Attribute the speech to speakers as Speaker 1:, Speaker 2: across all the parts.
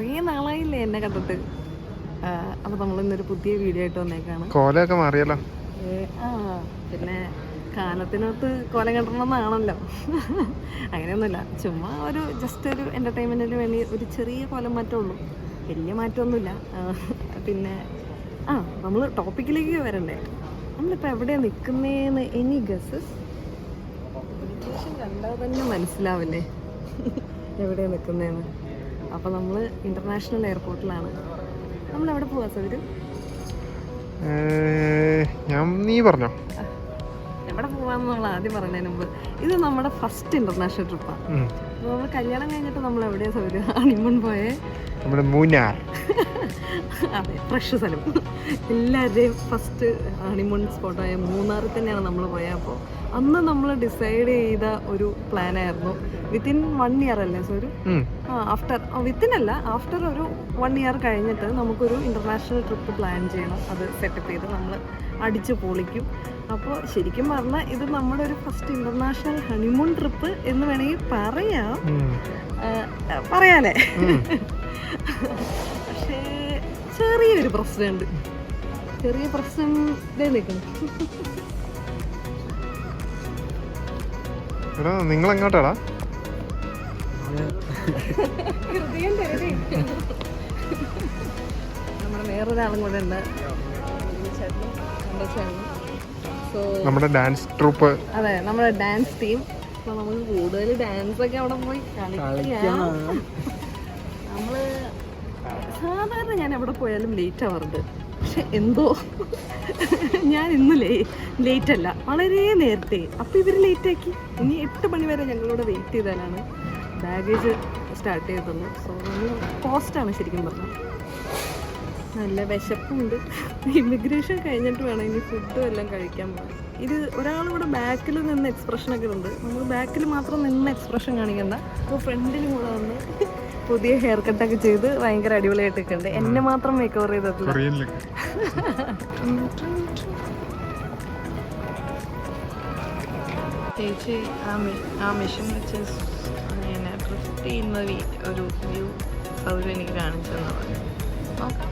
Speaker 1: കുറേ നാളായില്ലേ എന്നെ കണ്ടിട്ട്. അപ്പോൾ നമ്മളിന്നൊരു പുതിയ വീഡിയോ ആയിട്ട് വന്നേക്കാണ്.
Speaker 2: കോലമൊക്കെ മാറിയല്ലോ.
Speaker 1: പിന്നെ കാലത്തിനകത്ത് കോലം കെട്ടണമെന്നാണല്ലോ. അങ്ങനെയൊന്നുമില്ല, ചുമ്മാ ഒരു ജസ്റ്റ് ഒരു എൻ്റർടൈൻമെൻറ്റിന് വേണ്ടി ഒരു ചെറിയ കോലം മാറ്റമുള്ളൂ, വലിയ മാറ്റമൊന്നുമില്ല. പിന്നെ നമ്മൾ ടോപ്പിക്കിലേക്ക് വരണ്ടേ. നമ്മളിപ്പോൾ എവിടെയാണ് നിൽക്കുന്നതെന്ന് എനി ഗസ്സസ്? ലൊക്കേഷൻ കണ്ടാൽ തന്നെ മനസ്സിലാവില്ലേ എവിടെയാണ് നിൽക്കുന്നതെന്ന്. അപ്പോൾ നമ്മൾ ഇൻ്റർനാഷണൽ എയർപോർട്ടിലാണ്. നമ്മളെവിടെ പോവാ സൗകര്യം?
Speaker 2: നീ പറഞ്ഞോ
Speaker 1: എവിടെ പോവാന്ന് നമ്മൾ ആദ്യം പറഞ്ഞതിന് മുമ്പ്, ഇത് നമ്മുടെ ഫസ്റ്റ് ഇന്റർനാഷണൽ ട്രിപ്പാണ്. നമ്മൾ കല്യാണം കഴിഞ്ഞിട്ട് നമ്മൾ എവിടെയാ സൗകര്യം ഹണിമൂൺ പോയേ?
Speaker 2: നമ്മുടെ മൂന്നാർ.
Speaker 1: അതെ, ഫ്രഷ് സ്ഥലം. എല്ലാവരുടെയും ഫസ്റ്റ് ഹണിമൂൺ സ്പോട്ടായ മൂന്നാറിൽ തന്നെയാണ് നമ്മൾ പോയത്. അപ്പോൾ അന്ന് നമ്മൾ ഡിസൈഡ് ചെയ്ത ഒരു പ്ലാനായിരുന്നു വിത്തിൻ 1 ഇയർ അല്ലേ സോറി? ആഫ്റ്റർ ഒരു 1 ഇയർ കഴിഞ്ഞിട്ട് നമുക്കൊരു ഇന്റർനാഷണൽ ട്രിപ്പ് പ്ലാൻ ചെയ്യണം. അത് സെറ്റപ്പ് ചെയ്ത് നമ്മൾ അടിച്ച് പൊളിക്കും. അപ്പോൾ ശരിക്കും പറഞ്ഞാൽ ഇത് നമ്മുടെ ഒരു ഫസ്റ്റ് ഇന്റർനാഷണൽ ഹണിമൂൺ ട്രിപ്പ് എന്ന് വേണമെങ്കിൽ പറയാലേ. പക്ഷേ ചെറിയൊരു പ്രശ്നമുണ്ട്. ചെറിയ പ്രശ്നം നിൽക്കണം.
Speaker 2: നിങ്ങൾ എങ്ങോട്ടാടാ?
Speaker 1: നമ്മുടെ വേറൊരാളും കൂടെ ഉണ്ട്,
Speaker 2: നമ്മുടെ ഡാൻസ് ട്രൂപ്പ്.
Speaker 1: അതെ, നമ്മുടെ ഡാൻസ് ടീം. അപ്പോൾ നമുക്ക് കൂടുതൽ ഡാൻസ് ഒക്കെ അവിടെ പോയി കളിക്കാം. നമ്മള് സാധാരണ ഞാൻ എവിടെ പോയാലും ലേറ്റ് ആവാറുണ്ട്, പക്ഷെ എന്തോ ഞാൻ ഇന്ന് ലേറ്റ് അല്ല, വളരെ നേരത്തെ. അപ്പോൾ ഇവർ ലേറ്റാക്കി. ഇനി 8 മണി വരെ ഞങ്ങളിവിടെ വെയിറ്റ് ചെയ്താലാണ് ബാഗേജ് സ്റ്റാർട്ട് ചെയ്തത്. സോ നമ്മൾ പോസ്റ്റാണ് ശരിക്കും പറഞ്ഞത്. നല്ല വിശപ്പുണ്ട്. ഇമിഗ്രേഷൻ കഴിഞ്ഞിട്ട് വേണം ഇനി ഫുഡും എല്ലാം കഴിക്കാൻ പോകാൻ. ഇത് ഒരാളിവിടെ ബാക്കിൽ നിന്ന് എക്സ്പ്രഷനൊക്കെ ഉണ്ട്. നമ്മൾ ബാക്കിൽ മാത്രം നിന്ന് എക്സ്പ്രഷൻ കാണിക്കണ്ട. അപ്പോൾ ഫ്രണ്ടിലും കൂടെ വന്ന് പുതിയ ഹെയർ കട്ടൊക്കെ ചെയ്ത് ഭയങ്കര അടിപൊളിയായിട്ടൊക്കെ ഉണ്ട്. എന്നെ മാത്രം മേക്ക് ഓവർ ചെയ്തിട്ടില്ല. ചേച്ചി ആ മെഷീൻ വെച്ച് ഇങ്ങനെ ഡ്രിഫ്റ്റ് ചെയ്യുന്ന ഒരു വ്യൂ സൗകര്യം എനിക്ക് കാണിച്ചു തന്നു. നോക്കാം.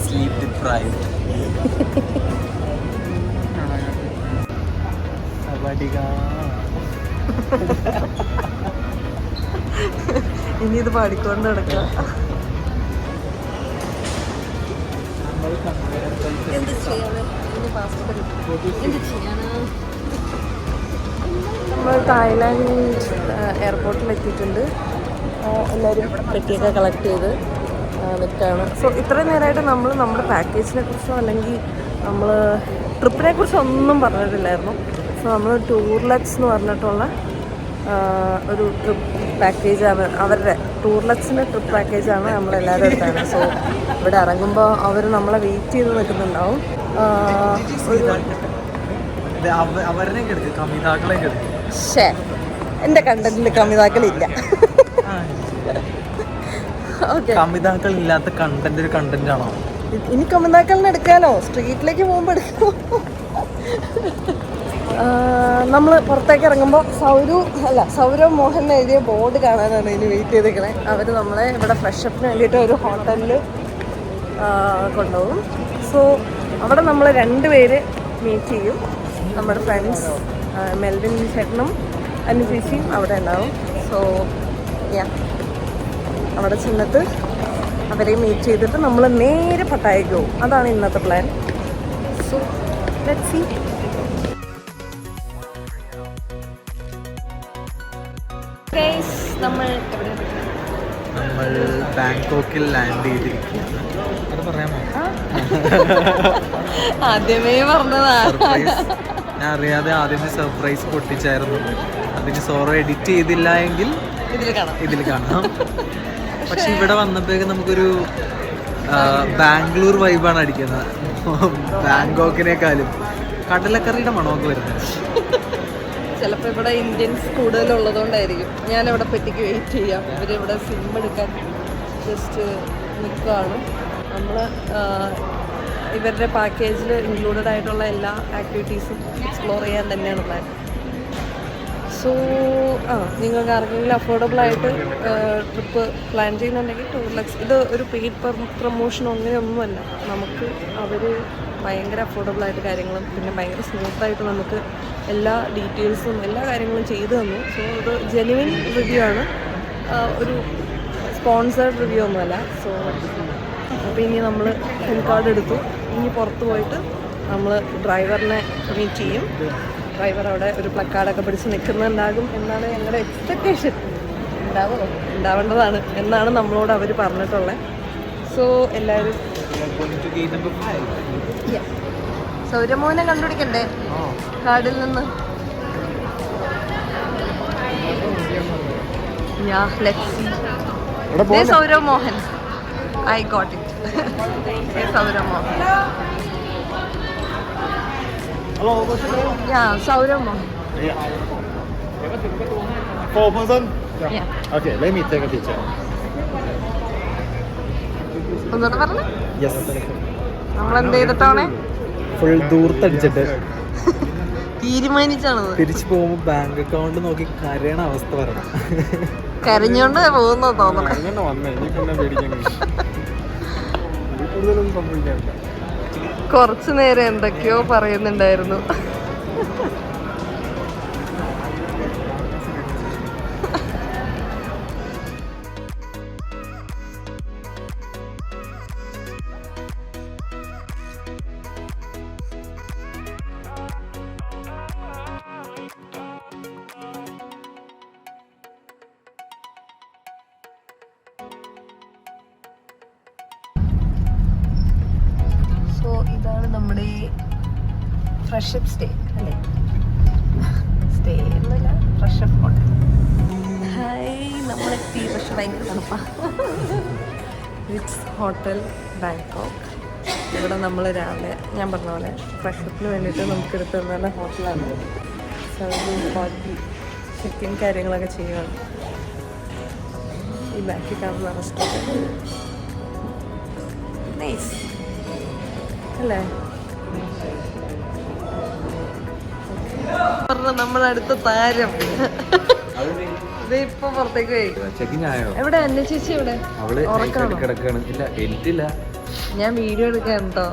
Speaker 3: Sleep deprived.
Speaker 1: ഇനി ഇത് പാടിക്കൊണ്ട് നടക്കാം. എന്ത് ചെയ്യാതെ പാസ്പോർട്ട് എന്ത് ചെയ്യാനാ. നമ്മൾ തായ്ലാൻഡ് എയർപോർട്ടിൽ എത്തിയിട്ടുണ്ട്. എല്ലാവരും പെട്ടിയൊക്കെ കളക്ട് ചെയ്ത് നിൽക്കുകയാണ്. സോ ഇത്രയും നേരമായിട്ട് നമ്മൾ നമ്മുടെ പാക്കേജിനെ കുറിച്ചോ അല്ലെങ്കിൽ നമ്മൾ ട്രിപ്പിനെ കുറിച്ചോ ഒന്നും പറഞ്ഞിട്ടില്ലായിരുന്നു. സോ നമ്മൾ ടൂർലെക്സ് എന്ന് പറഞ്ഞിട്ടുള്ള ഒരു ട്രിപ്പ് പാക്കേജാണ്, അവരുടെ ടൂർലെക്സിൻ്റെ ട്രിപ്പ് പാക്കേജാണ് നമ്മളെല്ലാവരും എടുത്താണ്. സോ ഇവിടെ ഇറങ്ങുമ്പോൾ അവർ നമ്മളെ വെയിറ്റ് ചെയ്ത് നിൽക്കുന്നുണ്ടാവും. ശേ, എൻ്റെ കണ്ടന്റിൽ കമിതാക്കളില്ല. ഓക്കെ,
Speaker 3: കമിതാക്കൾ ഇല്ലാത്ത കണ്ടന്റ് ഒരു കണ്ടന്റ് ആണോ?
Speaker 1: ഇനി കമിതാക്കളിനെ എടുക്കാനോ സ്ട്രീറ്റിലേക്ക് പോകുമ്പോൾ എടുക്കാമോ? നമ്മൾ പുറത്തേക്ക് ഇറങ്ങുമ്പോൾ സൗരവ് മോഹൻ എഴുതിയ ബോർഡ് കാണാനാണ് ഇനി വെയിറ്റ് ചെയ്തിരിക്കണേ. അവർ നമ്മളെ ഇവിടെ ഫ്രഷപ്പിന് വേണ്ടിയിട്ട് ഒരു ഹോട്ടലിൽ കൊണ്ടുപോകും. സോ അവിടെ നമ്മൾ 2 പേര് മീറ്റ് ചെയ്യും. നമ്മുടെ ഫ്രണ്ട്സ് മെൽവിൻ ചേട്ടനും അനുചേച്ചിയും അവിടെ ഉണ്ടാവും. സോ അവിടെ ചെന്നിട്ട് അവരെ മീറ്റ് ചെയ്തിട്ട് നമ്മൾ നേരെ പട്ടായക്ക് പോകും. അതാണ് ഇന്നത്തെ പ്ലാൻ. So let's see. നമ്മൾ
Speaker 3: ബാങ്കോക്കിൽ ലാൻഡ് ചെയ്തിരിക്കുകയാണ്. അത് പറയാമോ?
Speaker 1: ആദ്യമേ പറഞ്ഞതാ.
Speaker 3: ഞാൻ അറിയാതെ ആദ്യമേ സർപ്രൈസ് പൊട്ടിച്ചായിരുന്നു. അതിന് സോറോ എഡിറ്റ് ചെയ്തില്ല എങ്കിൽ ഇതിൽ കാണാം. പക്ഷെ ഇവിടെ വന്നപ്പോഴേക്കും നമുക്കൊരു ബാംഗ്ലൂർ വൈബാണ് അടിക്കുന്നത്. ബാങ്കോക്കിനേക്കാളും കടലക്കറിയുടെ മണമൊക്കെ വരുന്നത്.
Speaker 1: ചിലപ്പോൾ ഇവിടെ ഇന്ത്യൻസ് കൂടുതലുള്ളതുകൊണ്ടായിരിക്കും. ഞാനിവിടെ പെട്ടിക്ക് വെയിറ്റ് ചെയ്യാം. ഇവരിവിടെ സിം എടുക്കാൻ ജസ്റ്റ് നിൽക്കുകയാണ്. നമ്മൾ ഇവരുടെ പാക്കേജിൽ ഇൻക്ലൂഡഡ് ആയിട്ടുള്ള എല്ലാ ആക്ടിവിറ്റീസും എക്സ്പ്ലോർ ചെയ്യാൻ തന്നെയാണ് പ്ലാൻ. സോ നിങ്ങൾക്ക് ആർക്കെങ്കിലും അഫോർഡബിൾ ആയിട്ട് ട്രിപ്പ് പ്ലാൻ ചെയ്യുന്നുണ്ടെങ്കിൽ ടൂർലെക്സ് ഇത് ഒരു പെയ്ഡ് പ്രൊമോഷൻ അങ്ങനെയൊന്നുമല്ല. നമുക്ക് അവർ ഭയങ്കര അഫോർഡബിളായിട്ട് കാര്യങ്ങളും പിന്നെ ഭയങ്കര സ്മൂത്തായിട്ട് നമുക്ക് എല്ലാ ഡീറ്റെയിൽസും എല്ലാ കാര്യങ്ങളും ചെയ്തു തന്നു. സോ ഇത് ജെന്യുവിൻ റിവ്യൂ ആണ്, ഒരു സ്പോൺസേർഡ് റിവ്യൂ ഒന്നുമല്ല. സോ അപ്പോൾ ഇനി നമ്മൾ സിം കാർഡ് എടുത്തു. ഇനി പുറത്ത് പോയിട്ട് നമ്മൾ ഡ്രൈവറിനെ മീറ്റ് ചെയ്യും. ഡ്രൈവർ അവിടെ ഒരു പ്ലക്കാർഡൊക്കെ പിടിച്ച് നിൽക്കുന്നുണ്ടാകും എന്നാണ് ഞങ്ങളുടെ എക്സ്പെക്റ്റേഷൻ. ഉണ്ടാവേണ്ടതാണ് എന്നാണ് നമ്മളോട് അവർ പറഞ്ഞിട്ടുള്ളത്. സോ എല്ലാവരും സൗരമോഹനെ കണ്ടുപിടിക്കണ്ടേ കാർഡിൽ നിന്ന്? Sourav Mohan, I got it. Sourav Mohan. Sourav Mohan.
Speaker 2: For person?
Speaker 1: Yeah.
Speaker 2: Okay, let me take a picture.
Speaker 1: ഒന്നോട്ട് പറഞ്ഞു.
Speaker 3: യെസ്,
Speaker 1: നമ്മളെന്ത് ചെയ്തിട്ടാണ്
Speaker 3: ഫുൾ ദൂർത്തടിച്ചിട്ട്
Speaker 1: തീരുമാനിച്ചാണത്.
Speaker 3: തിരിച്ചു പോകുമ്പോൾ ബാങ്ക് അക്കൗണ്ട് നോക്കി കരയണ അവസ്ഥ വരണം.
Speaker 1: കരഞ്ഞോണ്ട് പോകുന്ന തോന്നണം.
Speaker 2: അങ്ങനെ വന്നേ, ഇനി പേടിക്കുന്നു. കൂടുതലൊന്നും സംഭവിക്കാനില്ല.
Speaker 1: കുറച്ചു നേരം എന്തൊക്കെയോ പറയുന്നുണ്ടായിരുന്നു. സോ ഇതാണ് നമ്മുടെ ഫ്രഷപ്പ് സ്റ്റേ അല്ലേ? സ്റ്റേ എന്നല്ല, ഫ്രഷപ്പ് ഹോട്ടൽ. ഹായ്, നമ്മളെത്തി. പക്ഷെ ഭയങ്കര തണുപ്പാണ്. Ritz hotel Bangkok. ഇവിടെ നമ്മൾ രാവിലെ ഞാൻ പറഞ്ഞ പോലെ ഫ്രഷപ്പിന് വേണ്ടിയിട്ട് നമുക്ക് എടുത്ത് തന്ന ഹോട്ടലാണ്. ചെക്കിൻ കാര്യങ്ങളൊക്കെ ചെയ്യുകയാണ്. ഈ ബാക്കിൽ കാണുന്ന റെസ്റ്റോറൻറ്റ് നൈസ് അല്ലേ? നമ്മളടുത്ത താരം ഇപ്പൊ പുറത്തേക്ക് പോയി. എവിടെ അന്ന ചേച്ചി? എവിടെ ഉറക്കാണോ?
Speaker 3: ഇല്ല,
Speaker 1: ഞാൻ വീഡിയോ എടുക്കാൻ കേട്ടോ.